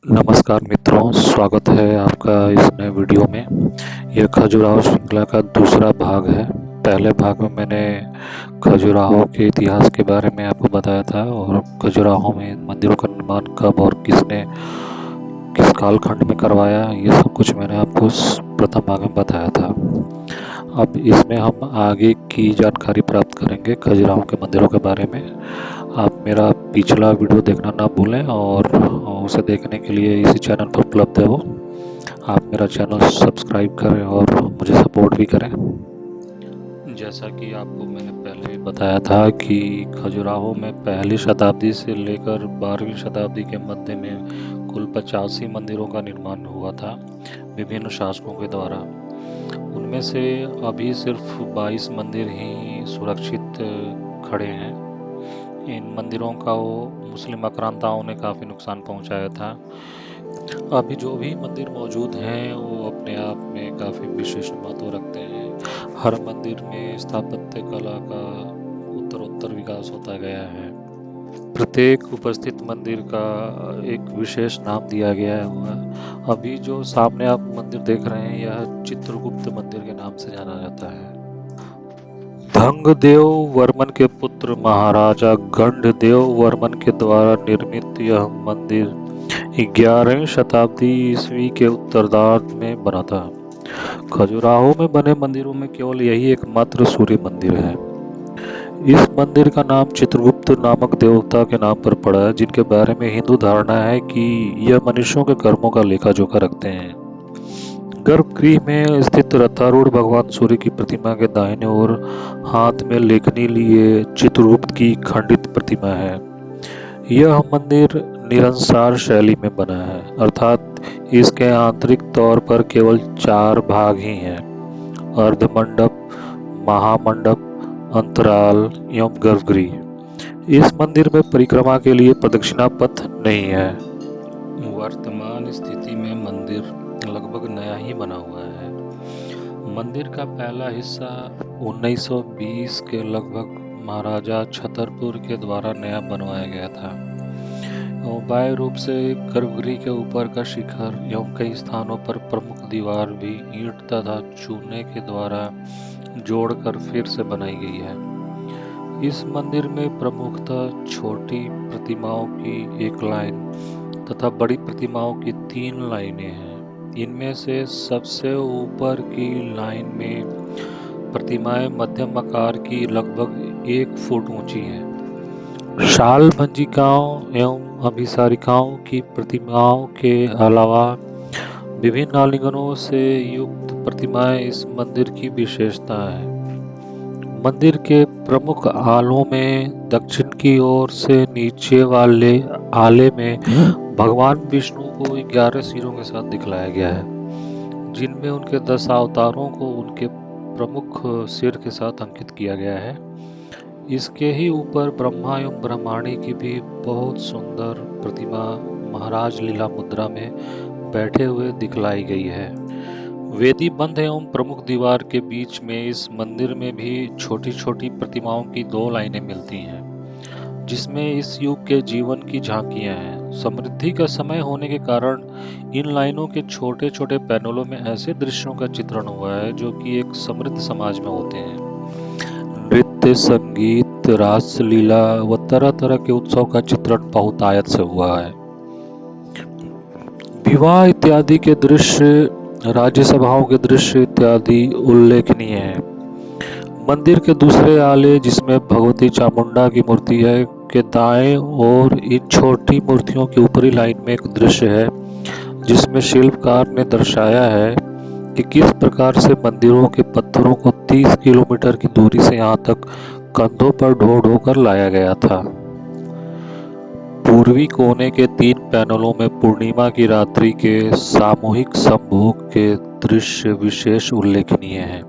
नमस्कार मित्रों, स्वागत है आपका इस नए वीडियो में। यह खजुराहो श्रृंखला का दूसरा भाग है। पहले भाग में मैंने खजुराहो के इतिहास के बारे में आपको बताया था और खजुराहो में मंदिरों का निर्माण कब और किसने किस कालखंड में करवाया, ये सब कुछ मैंने आपको प्रथम भाग में बताया था। अब इसमें हम आगे की जानकारी प्राप्त करेंगे खजुराहो के मंदिरों के बारे में। आप मेरा पिछला वीडियो देखना ना भूलें और उसे देखने के लिए इसी चैनल पर उपलब्ध है वो। आप मेरा चैनल सब्सक्राइब करें और मुझे सपोर्ट भी करें। जैसा कि आपको मैंने पहले भी बताया था कि खजुराहो में पहली शताब्दी से लेकर 12वीं शताब्दी के मध्य में कुल 85 मंदिरों का निर्माण हुआ था विभिन्न शासकों के द्वारा। उनमें से अभी सिर्फ 22 मंदिर ही सुरक्षित खड़े हैं। इन मंदिरों का मुस्लिम आक्रांताओं ने काफ़ी नुकसान पहुंचाया था। अभी जो भी मंदिर मौजूद हैं वो अपने आप में काफ़ी विशेष महत्व रखते हैं। हर मंदिर में स्थापत्य कला का उत्तरोत्तर विकास होता गया है। प्रत्येक उपस्थित मंदिर का एक विशेष नाम दिया गया है। अभी जो सामने आप मंदिर देख रहे हैं यह चित्रगुप्त मंदिर के नाम से जाना जाता है। धंगदेव वर्मन के पुत्र महाराजा गंडदेव वर्मन के द्वारा निर्मित यह मंदिर 11वीं शताब्दी ईस्वी के उत्तरार्ध में बना था। खजुराहो में बने मंदिरों में केवल यही एकमात्र सूर्य मंदिर है। इस मंदिर का नाम चित्रगुप्त नामक देवता के नाम पर पड़ा है, जिनके बारे में हिंदू धारणा है कि यह मनुष्यों के कर्मों का लेखा जोखा रखते हैं। गर्भगृह में स्थित रथारूढ़ भगवान सूर्य की प्रतिमा के दाहिने ओर हाथ में लेखनी लिए चित्रगुप्त की खंडित प्रतिमा है। यह मंदिर निरंसार शैली में बना है, अर्थात इसके आंतरिक तौर पर केवल 4 भाग ही हैं: अर्धमंडप, महामंडप, अंतराल एवं गर्भगृह। इस मंदिर में परिक्रमा के लिए प्रदक्षिणा पथ नहीं है। वर्तमान स्थिति में मंदिर लगभग नया ही बना हुआ है। मंदिर का पहला हिस्सा 1920 के लगभग महाराजा छतरपुर के द्वारा नया बनवाया गया था। बाह्य रूप से गर्भगृह के ऊपर का शिखर एवं कई स्थानों पर प्रमुख दीवार भी ईंट तथा चूने के द्वारा जोड़कर फिर से बनाई गई है। इस मंदिर में प्रमुखतः छोटी प्रतिमाओं की एक लाइन तथा बड़ी प्रतिमाओं की 3 लाइनें हैं। इनमें से सबसे ऊपर की लाइन में प्रतिमाएं मध्यम आकार की लगभग 1 फुट ऊंची हैं। शाल भंजिकाओं एवं अभिसारिकाओं की प्रतिमाओं के अलावा विभिन्न आलिंगनों से युक्त प्रतिमाएं इस मंदिर की विशेषता है। मंदिर के प्रमुख आलों में दक्षिण की ओर से नीचे वाले आले में भगवान विष्णु को 11 सिरों के साथ दिखलाया गया है, जिनमें उनके 10 अवतारों को उनके प्रमुख सिर के साथ अंकित किया गया है। इसके ही ऊपर ब्रह्मा एवं ब्रह्माणी की भी बहुत सुंदर प्रतिमा महाराज लीला मुद्रा में बैठे हुए दिखलाई गई है। वेदी बंध एवं प्रमुख दीवार के बीच में इस मंदिर में भी छोटी छोटी प्रतिमाओं की 2 लाइनें मिलती हैं, जिसमें इस युग के जीवन की झांकियां हैं। समृद्धि का समय होने के कारण इन लाइनों के छोटे छोटे पैनलों में ऐसे दृश्यों का चित्रण हुआ है जो कि एक समृद्ध समाज में होते हैं। नृत्य, संगीत, रासलीला व तरह तरह के उत्सव का चित्रण बहुतायत से हुआ है। विवाह इत्यादि के दृश्य, राज्यसभाओं के दृश्य इत्यादि उल्लेखनीय है। मंदिर के दूसरे आले, जिसमें भगवती चामुंडा की मूर्ति है, के दाएं ओर इन छोटी मूर्तियों की ऊपरी लाइन में एक दृश्य है जिसमें शिल्पकार ने दर्शाया है कि किस प्रकार से मंदिरों के पत्थरों को 30 किलोमीटर की दूरी से यहाँ तक कंधों पर ढो ढो कर लाया गया था। पूर्वी कोने के 3 पैनलों में पूर्णिमा की रात्रि के सामूहिक संभोग के दृश्य विशेष उल्लेखनीय हैं।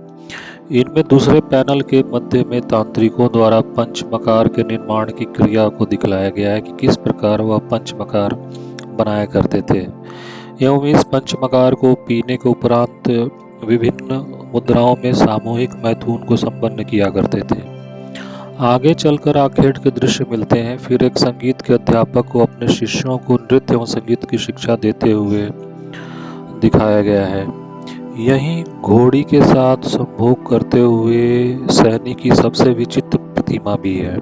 इनमें दूसरे पैनल के मध्य में तांत्रिकों द्वारा पंचमकार के निर्माण की क्रिया को दिखलाया गया है कि किस प्रकार वह पंचमकार बनाया करते थे एवं इस पंचमकार को पीने के उपरांत विभिन्न मुद्राओं में सामूहिक मैथुन को संपन्न किया करते थे। आगे चलकर आखेट के दृश्य मिलते हैं। फिर एक संगीत के अध्यापक को अपने शिष्यों को नृत्य एवं संगीत की शिक्षा देते हुए दिखाया गया है। यहीं घोड़ी के साथ संभोग करते हुए सैनिक की सबसे विचित्र प्रतिमा भी है।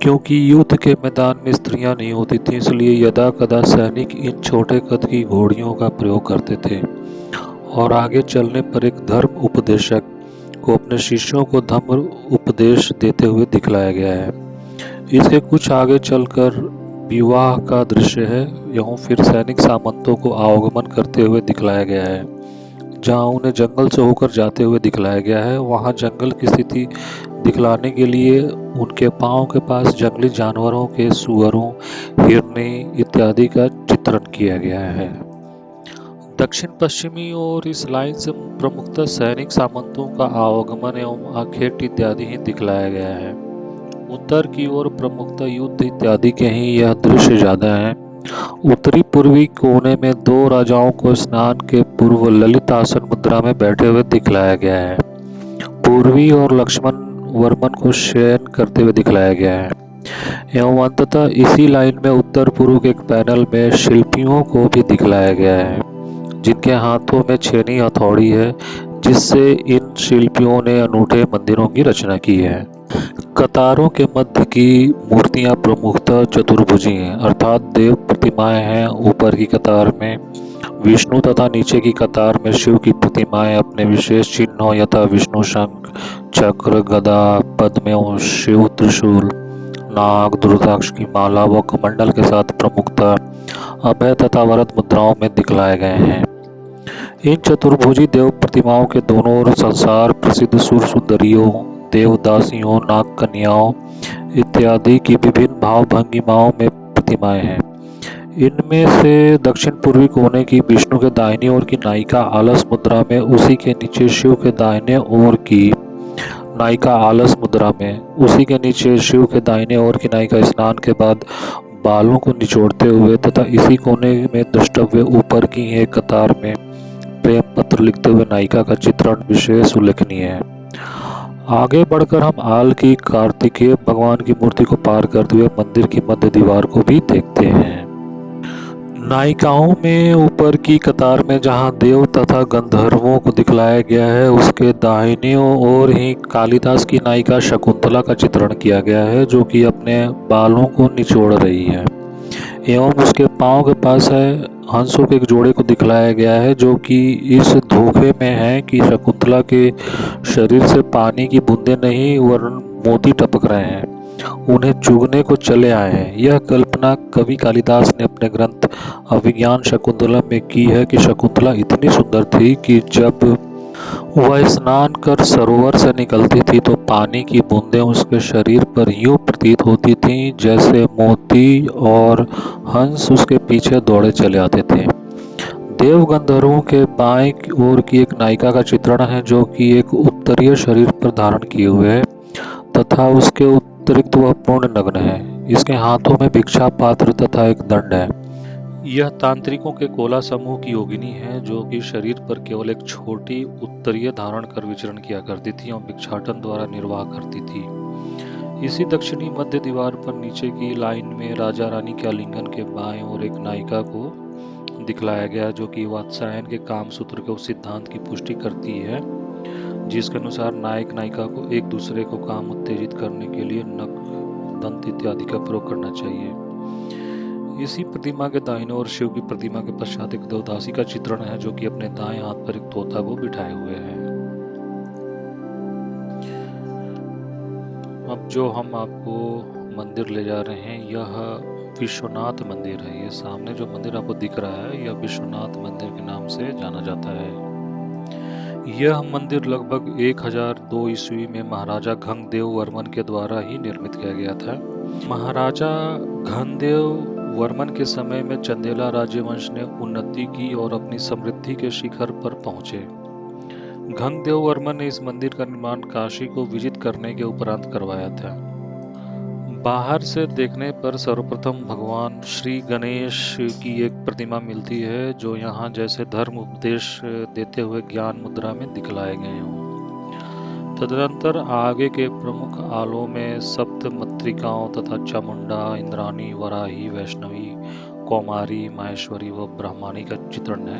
क्योंकि युद्ध के मैदान में स्त्रियां नहीं होती थीं, इसलिए यदा कदा सैनिक इन छोटे कद की घोड़ियों का प्रयोग करते थे। और आगे चलने पर एक धर्म उपदेशक को अपने शिष्यों को धर्म उपदेश देते हुए दिखलाया गया है। इसके कुछ आगे चलकर विवाह का दृश्य है। यहाँ फिर सैनिक सामंतों को आवागमन करते हुए दिखलाया गया है। जहाँ उन्हें जंगल से होकर जाते हुए दिखलाया गया है, वहाँ जंगल की स्थिति दिखलाने के लिए उनके पांव के पास जंगली जानवरों के सुअरों, हिरनी इत्यादि का चित्रण किया गया है। दक्षिण पश्चिमी और इस लाइन से प्रमुखतः सैनिक सामंतों का आवागमन एवं आखेट इत्यादि ही दिखलाया गया है। उत्तर की ओर प्रमुखतः युद्ध इत्यादि के ही यह दृश्य ज्यादा है। उत्तरी पूर्वी कोने में दो राजाओं को स्नान के पूर्व ललित आसन मुद्रा में बैठे हुए दिखलाया गया है। पूर्वी और लक्ष्मण वर्मन को शयन करते हुए दिखलाया गया है। एवं अंततः इसी लाइन में उत्तर पूर्व के एक पैनल में शिल्पियों को भी दिखलाया गया है, जिनके हाथों में छेनी हथौड़ी है, जिससे इन शिल्पियों ने अनूठे मंदिरों की रचना की है। कतारों के मध्य की मूर्तियां प्रमुखतः चतुर्भुजी हैं, अर्थात देव प्रतिमाएं हैं। ऊपर की कतार में विष्णु तथा नीचे की कतार में शिव की प्रतिमाएं अपने विशेष चिन्हों यथा विष्णु शंख, चक्र, गदा, पद्म एवं शिव त्रिशूल, नाग, रुद्राक्ष की माला व कमंडल के साथ प्रमुखतः अभय तथा वरद मुद्राओं में दिखलाए गए हैं। इन चतुर्भुजी देव प्रतिमाओं के दोनों ओर संसार प्रसिद्ध सुर सुंदरियों, देवदासियों, नाग कन्याओं इत्यादि की विभिन्न भाव भंगिमाओं में प्रतिमाएं हैं। इनमें से दक्षिण पूर्वी कोने की विष्णु के दाहिनी ओर की नायिका आलस मुद्रा में, उसी के नीचे शिव के दाहिने ओर की नायिका आलस मुद्रा में, उसी के नीचे शिव के दाहिने ओर की नायिका स्नान के बाद बालों को निचोड़ते हुए तथा इसी कोने में द्रष्टव्य ऊपर की एक कतार में प्रेम पत्र लिखते हुए नायिका का चित्रण विशेष उल्लेखनीय है। आगे बढ़कर हम आल की कार्तिकेय भगवान की मूर्ति को पार करते हुए मंदिर की मध्य दीवार को भी देखते हैं। नायिकाओं में ऊपर की कतार में जहां देव तथा गंधर्वों को दिखलाया गया है, उसके दाहिनी ओर ही कालिदास की नायिका शकुंतला का चित्रण किया गया है, जो कि अपने बालों को निचोड़ रही है। एवं उसके पांव के पास है हंसों के एक जोड़े को दिखलाया गया है, जो कि इस धोखे में है कि शकुंतला के शरीर से पानी की बूंदें नहीं वरन मोती टपक रहे हैं, उन्हें चुगने को चले आए हैं। यह कल्पना कवि कालिदास ने अपने ग्रंथ अभिज्ञान शकुंतला में की है कि शकुंतला इतनी सुंदर थी कि जब वह स्नान कर सरोवर से निकलती थी तो पानी की बूंदें उसके शरीर पर यूं प्रतीत होती थीं जैसे मोती, और हंस उसके पीछे दौड़े चले आते थे। देव गंधर्वों के बाएं ओर की एक नायिका का चित्रण है, जो कि एक उत्तरीय शरीर पर धारण किए हुए है तथा उसके अतिरिक्त वह पूर्ण नग्न है। इसके हाथों में भिक्षा पात्र तथा एक दंड है। यह तांत्रिकों के कोला समूह की योगिनी है, जो कि शरीर पर केवल एक छोटी उत्तरीय धारण कर विचरण किया करती थी और भिक्षाटन द्वारा निर्वाह करती थी। इसी दक्षिणी मध्य दीवार पर नीचे की लाइन में राजा रानी के आलिंगन के बाएं ओर एक नायिका को दिखलाया गया, जो कि वात्सायन के कामसूत्र के उस सिद्धांत की पुष्टि करती है जिसके अनुसार नायक नायिका को एक दूसरे को काम उत्तेजित करने के लिए नख, दंत इत्यादि का प्रयोग करना चाहिए। इसी प्रतिमा के दाहिने ओर शिव की प्रतिमा के पश्चात एक देवदासी का चित्रण है, जो कि अपने दाएं हाथ पर एक तोता को बिठाए हुए है। अब जो हम आपको मंदिर ले जा रहे हैं, यह विश्वनाथ मंदिर है। ये सामने जो मंदिर आपको दिख रहा है, यह विश्वनाथ मंदिर के नाम से जाना जाता है। यह मंदिर लगभग 1002 ईस्वी में महाराजा घनदेव वर्मन के द्वारा ही निर्मित किया गया था। महाराजा घनदेव वर्मन के समय में चंदेला राज्यवंश ने उन्नति की और अपनी समृद्धि के शिखर पर पहुंचे। घनदेव वर्मन ने इस मंदिर का निर्माण काशी को विजित करने के उपरांत करवाया था। बाहर से देखने पर सर्वप्रथम भगवान श्री गणेश की एक प्रतिमा मिलती है, जो यहाँ जैसे धर्म उपदेश देते हुए ज्ञान मुद्रा में दिखलाए गए हों तदनंतर आगे के प्रमुख आलों में सप्त मातृकाओं तथा चामुंडा, इंद्राणी, वराही, वैष्णवी, कौमारी, माहेश्वरी व ब्रह्माणी का चित्रण है।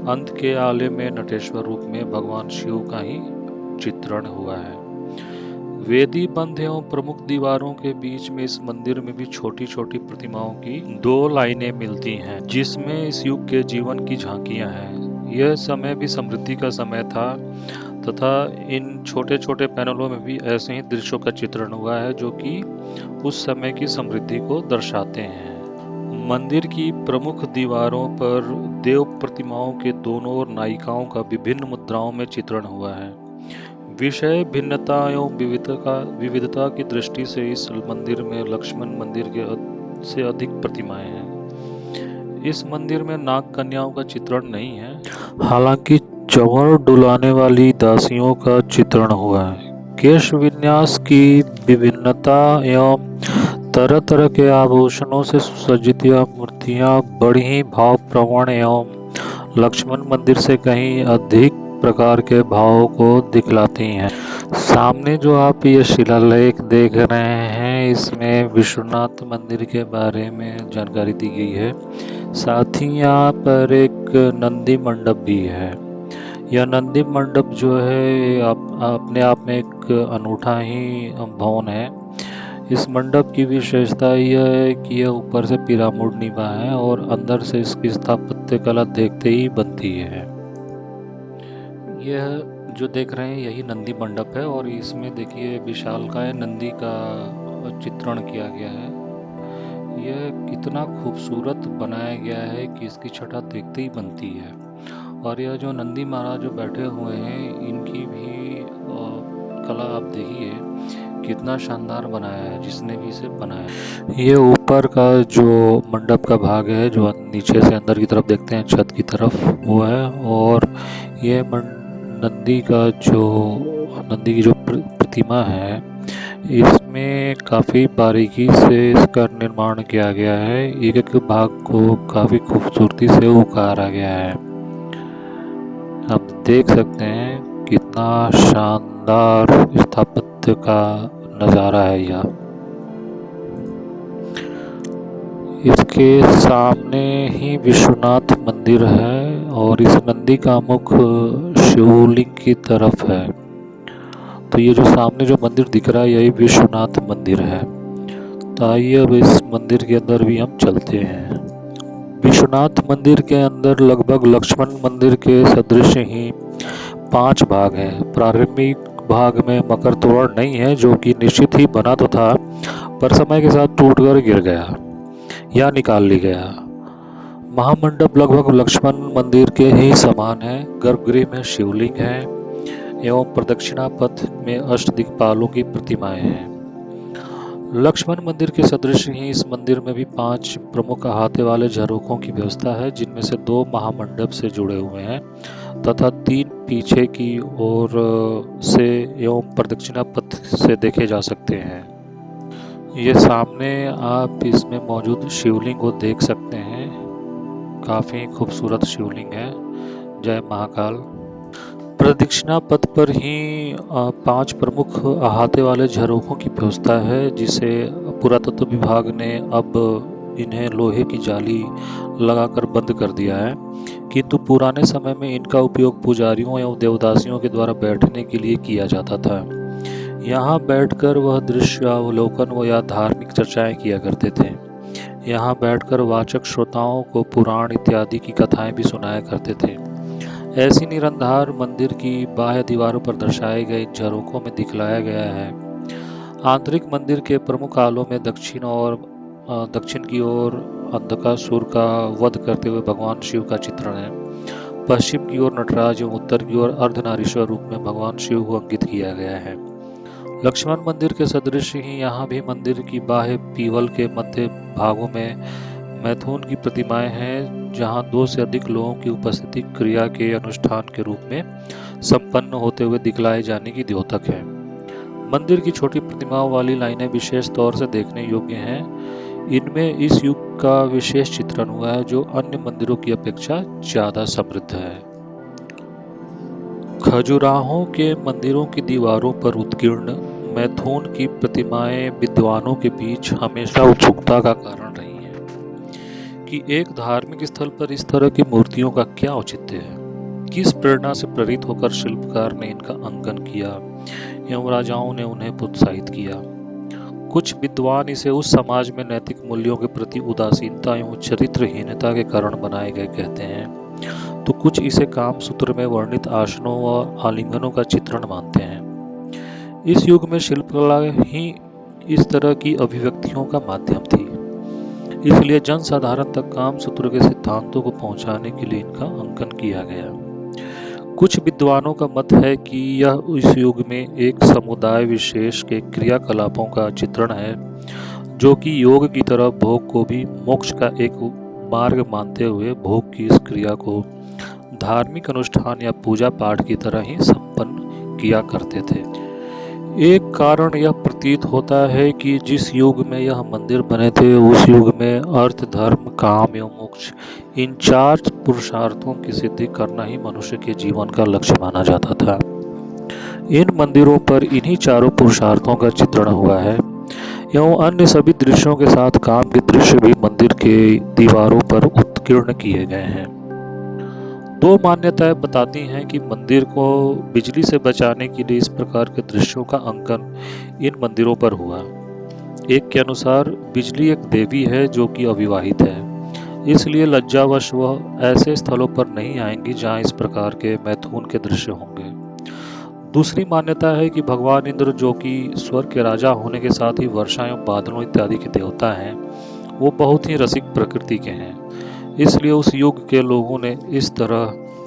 अंत के आले में नटेश्वर रूप में भगवान शिव का ही चित्रण हुआ है। वेदी बंध एवं प्रमुख दीवारों के बीच में इस मंदिर में भी छोटी छोटी प्रतिमाओं की 2 लाइनें मिलती हैं, जिसमें इस युग के जीवन की झांकियां हैं। यह समय भी समृद्धि का समय था तथा इन छोटे छोटे पैनलों में भी ऐसे ही दृश्यों का चित्रण हुआ है जो कि उस समय की समृद्धि को दर्शाते हैं। मंदिर की प्रमुख दीवारों पर देव प्रतिमाओं के दोनों ओर नायिकाओं का विभिन्न मुद्राओं में चित्रण हुआ है। विषय भिन्नता एवं विविधता की दृष्टि से इस मंदिर में लक्ष्मण मंदिर से अधिक प्रतिमाएं हैं। इस मंदिर में नाग कन्याओं का चित्रण नहीं है, हालांकि चंवर डुलाने वाली दासियों का चित्रण हुआ है। केश विन्यास की विभिन्नता एवं तरह तरह के आभूषणों से सुसज्जित यह मूर्तियां बड़ी ही भावप्रवण एवं लक्ष्मण मंदिर से कहीं अधिक प्रकार के भावों को दिखलाती हैं। सामने जो आप ये शिलालेख देख रहे हैं, इसमें विश्वनाथ मंदिर के बारे में जानकारी दी गई है। साथ ही यहाँ पर एक नंदी मंडप भी है। यह नंदी मंडप जो है अपने आप में एक अनूठा ही भवन है। इस मंडप की विशेषता यह है कि यह ऊपर से पिरामिड नुमा है और अंदर से इसकी स्थापत्य कला देखते ही बनती है। यह जो देख रहे हैं यही नंदी मंडप है और इसमें देखिए विशालकाय नंदी का चित्रण किया गया है। यह कितना खूबसूरत बनाया गया है कि इसकी छटा देखते ही बनती है। और यह जो नंदी महाराज जो बैठे हुए हैं, इनकी भी कला आप देखिए कितना शानदार बनाया है जिसने भी इसे बनाया। ये ऊपर का जो मंडप का भाग है, जो नीचे से अंदर की तरफ देखते हैं छत की तरफ, वो है। और ये नंदी की जो प्रतिमा है, इसमें काफी बारीकी से इसका निर्माण किया गया है। एक एक भाग को काफी खूबसूरती से उकारा गया है। आप देख सकते हैं कितना शानदार स्थापत्य का नजारा है यह। इसके सामने ही विश्वनाथ मंदिर है और इस नंदी का मुख शिवलिंग की तरफ है। तो ये जो सामने जो मंदिर दिख रहा है, यही विश्वनाथ मंदिर है। तो आइए अब इस मंदिर के अंदर भी हम चलते हैं। विश्वनाथ मंदिर के अंदर लगभग लक्ष्मण मंदिर के सदृश ही 5 भाग हैं। प्रारंभिक भाग में मकर तोरण नहीं है, जो कि निश्चित ही बना तो था, पर समय के साथ टूटकर गिर गया या निकाल ली गया। महामंडप लगभग लक्ष्मण मंदिर के ही समान है। गर्भगृह में शिवलिंग है एवं प्रदक्षिणा पथ में अष्टदिक्पालों की प्रतिमाएं हैं। लक्ष्मण मंदिर के सदृश ही इस मंदिर में भी 5 प्रमुख अहाते वाले झरोखों की व्यवस्था है, जिनमें से 2 महामंडप से जुड़े हुए हैं तथा 3 पीछे की ओर से एवं प्रदक्षिणा पथ से देखे जा सकते हैं। ये सामने आप इसमें मौजूद शिवलिंग को देख सकते हैं। काफी खूबसूरत शिवलिंग है। जय महाकाल। प्रदक्षिणा पथ पर ही 5 प्रमुख अहाते वाले झरोखों की व्यवस्था है, जिसे पुरातत्व विभाग ने अब इन्हें लोहे की जाली लगाकर बंद कर दिया है, किंतु पुराने समय में इनका उपयोग पुजारियों एवं देवदासियों के द्वारा बैठने के लिए किया जाता था। यहाँ बैठकर वह दृश्य अवलोकन व या धार्मिक चर्चाएं किया करते थे। यहाँ बैठकर वाचक श्रोताओं को पुराण इत्यादि की कथाएं भी सुनाया करते थे। ऐसी निराधार मंदिर की बाह्य दीवारों पर दर्शाए गए इन झरोखों में दिखलाया गया है। आंतरिक मंदिर के प्रमुख आलों में दक्षिण की ओर अंधकासुर का वध करते हुए भगवान शिव का चित्रण है। पश्चिम की ओर नटराज एवं उत्तर की ओर अर्धनारीश्वर रूप में भगवान शिव को अंकित किया गया है। लक्ष्मण मंदिर के सदृश ही यहाँ भी मंदिर की बाह्य पीवल के मध्य भागों में मैथुन की प्रतिमाएं हैं, जहां 2 से अधिक लोगों की उपस्थिति क्रिया के अनुष्ठान के रूप में संपन्न होते हुए दिखलाए जाने की द्योतक है। मंदिर की छोटी प्रतिमाओं वाली लाइनें विशेष तौर से देखने योग्य हैं। इनमें इस युग का विशेष चित्रण हुआ है, जो अन्य मंदिरों की अपेक्षा ज्यादा समृद्ध है। खजुराहो के मंदिरों की दीवारों पर उत्कीर्ण मैथुन की प्रतिमाएं विद्वानों के बीच हमेशा उत्सुकता का कारण रही हैं कि एक धार्मिक स्थल पर इस तरह की मूर्तियों का क्या औचित्य है। किस प्रेरणा से प्रेरित होकर शिल्पकार ने इनका अंकन किया एवं राजाओं ने उन्हें प्रोत्साहित किया। कुछ विद्वान इसे उस समाज में नैतिक मूल्यों के प्रति उदासीनता एवं चरित्रहीनता के कारण बनाए गए कहते हैं, तो कुछ इसे कामसूत्र में वर्णित आसनों व आलिंगनों का चित्रण मानते हैं। इस युग में शिल्पकला ही इस तरह की अभिव्यक्तियों का माध्यम थी, इसलिए जनसाधारण तक कामसूत्र के सिद्धांतों को पहुंचाने के लिए इनका अंकन किया गया। कुछ विद्वानों का मत है कि यह इस युग में एक समुदाय विशेष के क्रियाकलापों का चित्रण है, जो कि योग की तरह भोग को भी मोक्ष का एक मार्ग मानते हुए भोग की इस क्रिया को धार्मिक अनुष्ठान या पूजा पाठ की तरह ही संपन्न किया करते थे। एक कारण यह प्रतीत होता है कि जिस युग में यह मंदिर बने थे उस युग में अर्थ, धर्म, काम एवं मोक्ष इन 4 पुरुषार्थों की सिद्धि करना ही मनुष्य के जीवन का लक्ष्य माना जाता था। इन मंदिरों पर इन्हीं चारों पुरुषार्थों का चित्रण हुआ है एवं अन्य सभी दृश्यों के साथ काम के दृश्य भी मंदिर के दीवारों पर उत्कीर्ण किए गए हैं। 2 मान्यताएं बताती हैं कि मंदिर को बिजली से बचाने के लिए इस प्रकार के दृश्यों का अंकन इन मंदिरों पर हुआ। एक के अनुसार बिजली एक देवी है जो कि अविवाहित है, इसलिए लज्जावश वह ऐसे स्थलों पर नहीं आएंगी जहां इस प्रकार के मैथुन के दृश्य होंगे। दूसरी मान्यता है कि भगवान इंद्र, जो कि स्वर्ग के राजा होने के साथ ही वर्षा एवं बादलों इत्यादि के देवता हैं, वो बहुत ही रसिक प्रकृति के हैं, इसलिए उस युग के लोगों ने इस तरह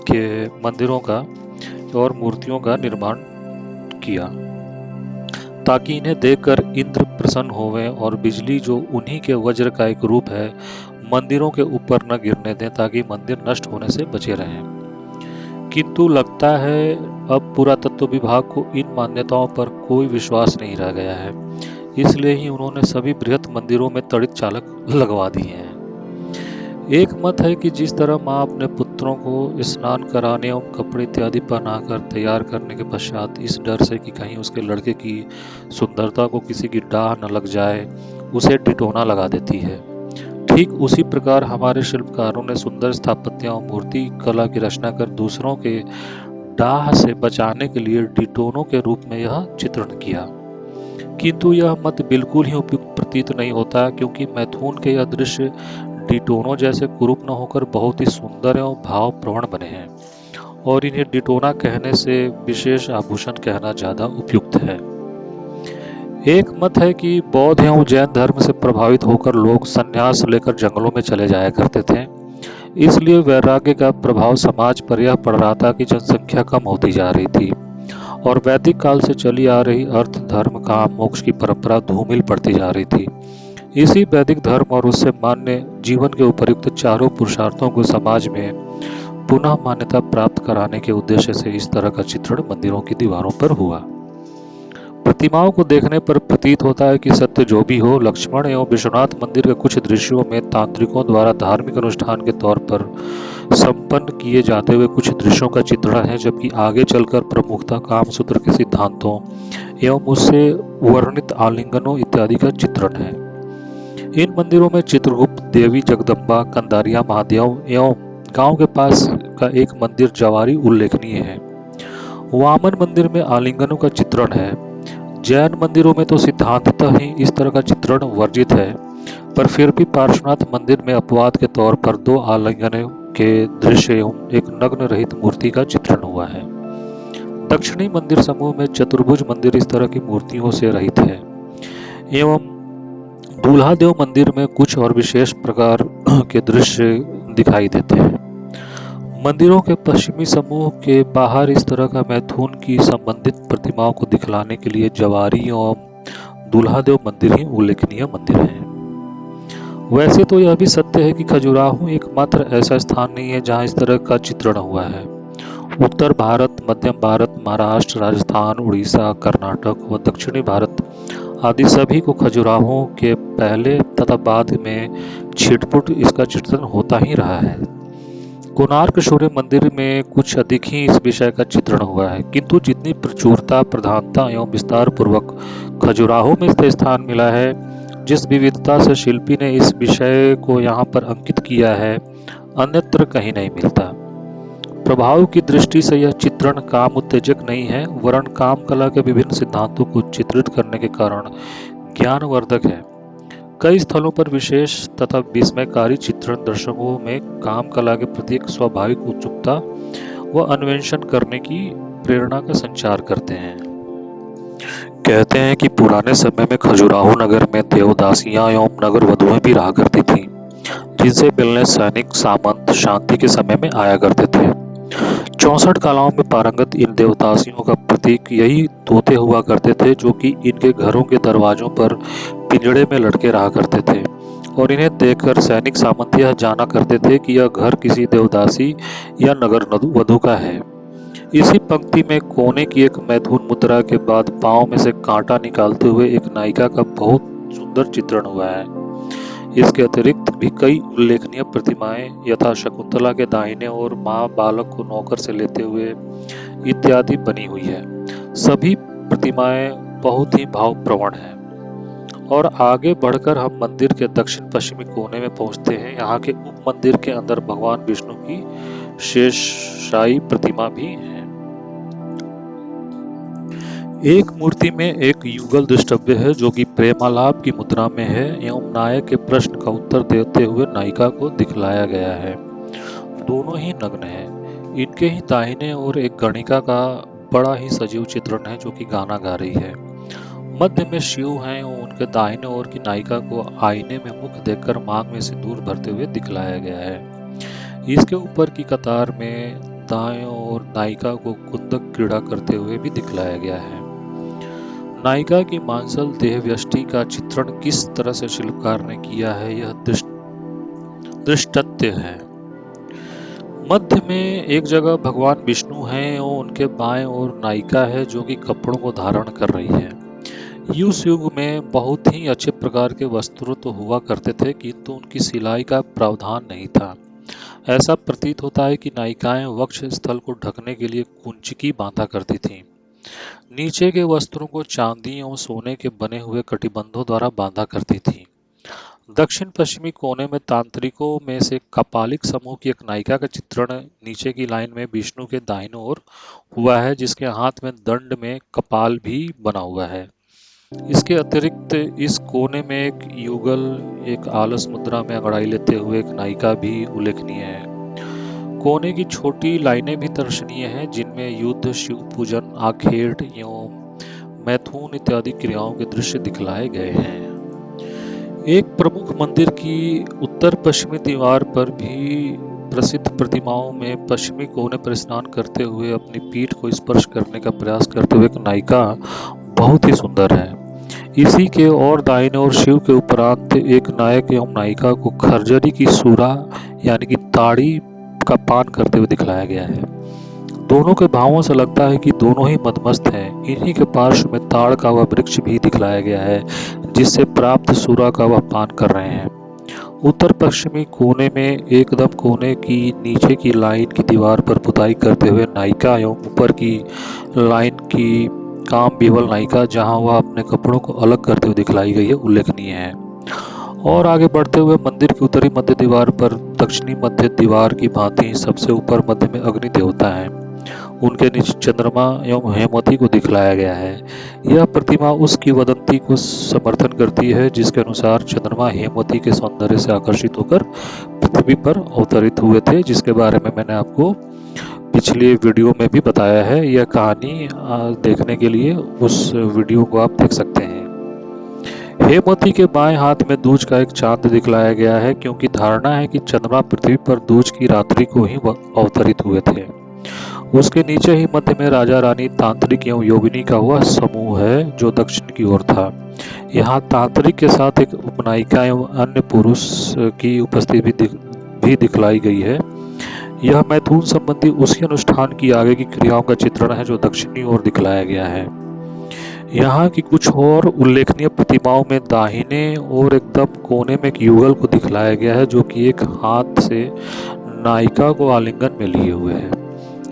के मंदिरों का और मूर्तियों का निर्माण किया ताकि इन्हें देखकर इंद्र प्रसन्न होवें और बिजली, जो उन्हीं के वज्र का एक रूप है, मंदिरों के ऊपर न गिरने दें ताकि मंदिर नष्ट होने से बचे रहें। किंतु लगता है अब पुरातत्व विभाग को इन मान्यताओं पर कोई विश्वास नहीं रह गया है, इसलिए ही उन्होंने सभी बृहत मंदिरों में तड़ित चालक लगवा दिए हैं। एक मत है कि जिस तरह माँ अपने पुत्रों को स्नान कराने एवं कपड़े इत्यादि पहनाकर तैयार करने के पश्चात इस डर से कि कहीं उसके लड़के की सुंदरता को किसी की डाह न लग जाए उसे टिटोना लगा देती है, ठीक उसी प्रकार हमारे शिल्पकारों ने सुंदर स्थापत्य और मूर्ति कला की रचना कर दूसरों के डाह से बचाने के लिए डिटोनों के रूप में यह चित्रण किया। किंतु यह मत बिल्कुल ही उपयुक्त प्रतीत नहीं होता, क्योंकि मैथुन के यह दृश्य डिटोनों जैसे कुरूप न होकर बहुत ही सुंदर एवं भावप्रवण बने हैं और इन्हें डिटोना कहने से विशेष आभूषण कहना ज्यादा उपयुक्त है। एक मत है कि बौद्ध एवं जैन धर्म से प्रभावित होकर लोग संन्यास लेकर जंगलों में चले जाया करते थे, इसलिए वैराग्य का प्रभाव समाज पर यह पड़ रहा था कि जनसंख्या कम होती जा रही थी और वैदिक काल से चली आ रही अर्थ, धर्म, काम, मोक्ष की परंपरा धूमिल पड़ती जा रही थी। इसी वैदिक धर्म और उससे मान्य जीवन के उपयुक्त चारों पुरुषार्थों को समाज में पुनः मान्यता प्राप्त कराने के उद्देश्य से इस तरह का चित्रण मंदिरों की दीवारों पर हुआ। प्रतिमाओं को देखने पर प्रतीत होता है कि सत्य जो भी हो, लक्ष्मण एवं विश्वनाथ मंदिर के कुछ दृश्यों में तांत्रिकों द्वारा धार्मिक अनुष्ठान के तौर पर संपन्न किए जाते हुए कुछ दृश्यों का चित्रण है, जबकि आगे चलकर प्रमुखता कामसूत्र के सिद्धांतों एवं उससे वर्णित आलिंगनों इत्यादि का चित्रण है। इन मंदिरों में चित्रगुप्त, देवी जगदम्बा, कंदारिया महादेव एवं गांव के पास का एक मंदिर जवारी उल्लेखनीय है। वामन मंदिर में आलिंगनों का चित्रण है। जैन मंदिरों में तो सिद्धांततः ही इस तरह का चित्रण वर्जित है, पर फिर भी पार्श्वनाथ मंदिर में अपवाद के तौर पर 2 आलिंगनों के दृश्य एवं एक नग्न रहित मूर्ति का चित्रण हुआ है। दक्षिणी मंदिर समूह में चतुर्भुज मंदिर इस तरह की मूर्तियों से रहित है एवं दूल्हादेव मंदिर में कुछ और विशेष प्रकार के दृश्य दिखाई देते हैं। मंदिरों के पश्चिमी समूह के बाहर इस तरह का मैथुन की संबंधित प्रतिमाओं को दिखलाने के लिए जवारी एवं दूल्हादेव मंदिर ही उल्लेखनीय मंदिर हैं। वैसे तो यह भी सत्य है कि खजुराहो एकमात्र ऐसा स्थान नहीं है जहां इस तरह का चित्रण हुआ है। उत्तर भारत, मध्यम भारत, महाराष्ट्र, राजस्थान, उड़ीसा, कर्नाटक व दक्षिणी भारत आदि सभी को खजुराहो के पहले तथा बाद में छिटपुट इसका चित्रण होता ही रहा है। कोणार्क सूर्य मंदिर में कुछ अधिक ही इस विषय का चित्रण हुआ है, किंतु जितनी प्रचुरता, प्रधानता एवं विस्तार पूर्वक खजुराहो में इसे स्थान मिला है, जिस विविधता से शिल्पी ने इस विषय को यहाँ पर अंकित किया है, अन्यत्र कहीं नहीं मिलता। प्रभाव की दृष्टि से यह चित्रण काम उत्तेजक नहीं है, वरन काम कला के विभिन्न सिद्धांतों को चित्रित करने के कारण ज्ञानवर्धक है। कई स्थलों पर विशेष तथा विस्मयकारी चित्रण दर्शकों में काम कला के प्रति एक स्वाभाविक उत्सुकता व अन्वेषण करने की प्रेरणा का संचार करते हैं। कहते हैं कि पुराने समय में खजुराहो नगर में देवदासियां एवं नगर वधुएं भी रहा करती थीं, जिनसे मिलने सैनिक सामंत शांति के समय में आया करते थे। 64 कलाओं में पारंगत इन देवदासियों का प्रतीक यही तोते हुआ करते थे, जो कि इनके घरों के दरवाजों पर पिंजड़े में लटके रहा करते थे, और इन्हें देखकर सैनिक सामंत यह जाना करते थे कि यह घर किसी देवदासी या नगर वधु का है। इसी पंक्ति में कोने की एक मैथुन मुद्रा के बाद पांव में से कांटा निकालते हुए एक नायिका का बहुत सुंदर चित्रण हुआ है। इसके अतिरिक्त भी कई उल्लेखनीय प्रतिमाएं यथा शकुंतला के दाहिने ओर मां बालक को नौकर से लेते हुए इत्यादि बनी हुई है। सभी प्रतिमाएं बहुत ही भावप्रवण हैं। और आगे बढ़कर हम मंदिर के दक्षिण पश्चिमी कोने में पहुंचते हैं। यहाँ के उप मंदिर के अंदर भगवान विष्णु की शेषशायी प्रतिमा भी है। एक मूर्ति में एक युगल द्रष्टव्य है, जो कि प्रेमालाप की मुद्रा में है एवं नायक के प्रश्न का उत्तर देते हुए नायिका को दिखलाया गया है। दोनों ही नग्न हैं। इनके ही दाहिने ओर एक गणिका का बड़ा ही सजीव चित्रण है, जो कि गाना गा रही है। मध्य में शिव हैं और उनके दाहिने ओर की नायिका को आईने में मुख देखकर मांग में सिंदूर भरते हुए दिखलाया गया है। इसके ऊपर की कतार में दाएं ओर नायिका को कुंदक क्रीड़ा करते हुए भी दिखलाया गया है। नायिका की मांसल देह व्यष्टि का चित्रण किस तरह से शिल्पकार ने किया है, यह दृष्टत्य है। मध्य में एक जगह भगवान विष्णु हैं और उनके बाएं ओर नायिका है, जो कि कपड़ों को धारण कर रही है। उस युग में बहुत ही अच्छे प्रकार के वस्त्र तो हुआ करते थे, किंतु उनकी सिलाई का प्रावधान नहीं था। ऐसा प्रतीत होता है कि नायिकाएं वक्ष स्थल को ढकने के लिए कुंचिकी बांधा करती थीं। नीचे के वस्त्रों को चांदी और सोने के बने हुए कटिबंधों द्वारा बांधा करती थीं। दक्षिण पश्चिमी कोने में तांत्रिकों में से कपालिक समूह की एक नायिका का चित्रण नीचे की लाइन में विष्णु के दाहिने ओर हुआ है, जिसके हाथ में दंड में कपाल भी बना हुआ है। इसके अतिरिक्त इस कोने में एक युगल एक आलस मुद्रा में अंगड़ाई लेते हुए एक नायिका भी उल्लेखनीय है। कोने की छोटी लाइनें भी दर्शनीय हैं, जिनमें युद्ध, शिव पूजन, आखेट एवं मैथुन इत्यादि क्रियाओं के दृश्य दिखलाए गए हैं। एक प्रमुख मंदिर की उत्तर पश्चिमी दीवार पर भी प्रसिद्ध प्रतिमाओं में पश्चिमी कोने पर स्नान करते हुए अपनी पीठ को स्पर्श करने का प्रयास करते हुए एक नायिका बहुत ही सुंदर है। इसी के और दाहिने ओर शिव के उपरांत एक नायक एवं नायिका को खरजरी की सूरा यानी कि ताड़ी का पान करते हुए दिखलाया गया है। दोनों के भावों से लगता है कि दोनों ही मदमस्त हैं। इन्हीं के पार्श्व में ताड़ का वह वृक्ष भी दिखलाया गया है, जिससे प्राप्त सूरा का वह पान कर रहे हैं। उत्तर पश्चिमी कोने में एकदम कोने की नीचे की लाइन की दीवार पर पुताई करते हुए नायिका एवं ऊपर की लाइन की काम विवल नायिका, जहां वह अपने कपड़ों को अलग करते हुए दिखलाई गई है, उल्लेखनीय है। और आगे बढ़ते हुए मंदिर की उत्तरी मध्य दीवार पर दक्षिणी मध्य दीवार की भांति सबसे ऊपर मध्य में अग्नि देवता है। उनके नीचे चंद्रमा एवं हेमवती को दिखलाया गया है। यह प्रतिमा उस किंवदंती को समर्थन करती है, जिसके अनुसार चंद्रमा हेमवती के सौंदर्य से आकर्षित होकर पृथ्वी पर अवतरित हुए थे, जिसके बारे में मैंने आपको पिछले वीडियो में भी बताया है। यह कहानी देखने के लिए उस वीडियो को आप देख सकते हैं। हेमवती के बाएं हाथ में दूज का एक चांद दिखलाया गया है, क्योंकि धारणा है कि चंद्रमा पृथ्वी पर दूज की रात्रि को ही अवतरित हुए थे। उसके नीचे ही मध्य में राजा रानी तांत्रिक एवं योगिनी का वह समूह है, जो दक्षिण की ओर था। यहाँ तांत्रिक के साथ एक उपनायिका एवं अन्य पुरुष की उपस्थिति भी दिखलाई गई है। यह मैथुन संबंधी उसी अनुष्ठान की आगे की क्रियाओं का चित्रण है, जो दक्षिणी ओर दिखलाया गया है। यहाँ की कुछ और उल्लेखनीय प्रतिमाओं में दाहिने और एकदम कोने में एक युगल को दिखलाया गया है, जो कि एक हाथ से नायिका को आलिंगन में लिए हुए है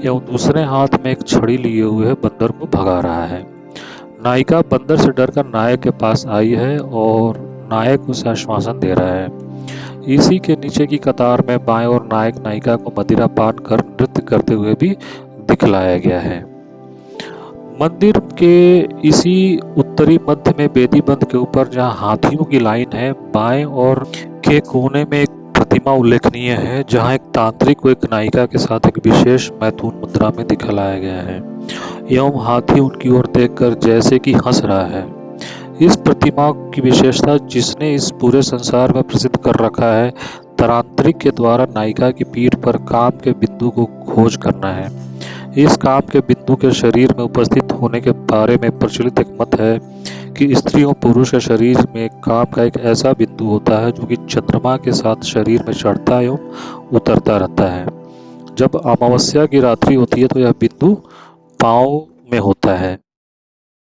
एवं दूसरे हाथ में एक छड़ी लिए हुए है बंदर को भगा रहा है। नायिका बंदर से डरकर नायक के पास आई है और नायक उसे आश्वासन दे रहा है। इसी के नीचे की कतार में बाएं ओर नायक नायिका को मदिरा पान कर नृत्य करते हुए भी दिखलाया गया है। मंदिर के इसी उत्तरी मध्य में वेदी बंध के ऊपर जहां हाथियों की लाइन है, बाएं और के कोने में एक प्रतिमा उल्लेखनीय है जहां एक तांत्रिक को एक नायिका के साथ एक विशेष मैथुन मुद्रा में दिखलाया गया है एवं हाथी उनकी ओर देखकर जैसे कि हंस रहा है। इस प्रतिमा की विशेषता जिसने इस पूरे संसार में प्रसिद्ध कर रखा है, तांत्रिक के द्वारा नायिका की पीठ पर काम के बिंदु को खोज करना है। इस काम के बिंदु के शरीर में उपस्थित होने के बारे में प्रचलित एक मत है कि स्त्री और पुरुष के शरीर में काम का एक ऐसा बिंदु होता है जो कि चंद्रमा के साथ शरीर में चढ़ता एवं उतरता रहता है। जब अमावस्या की रात्रि होती है तो यह बिंदु पाँव में होता है।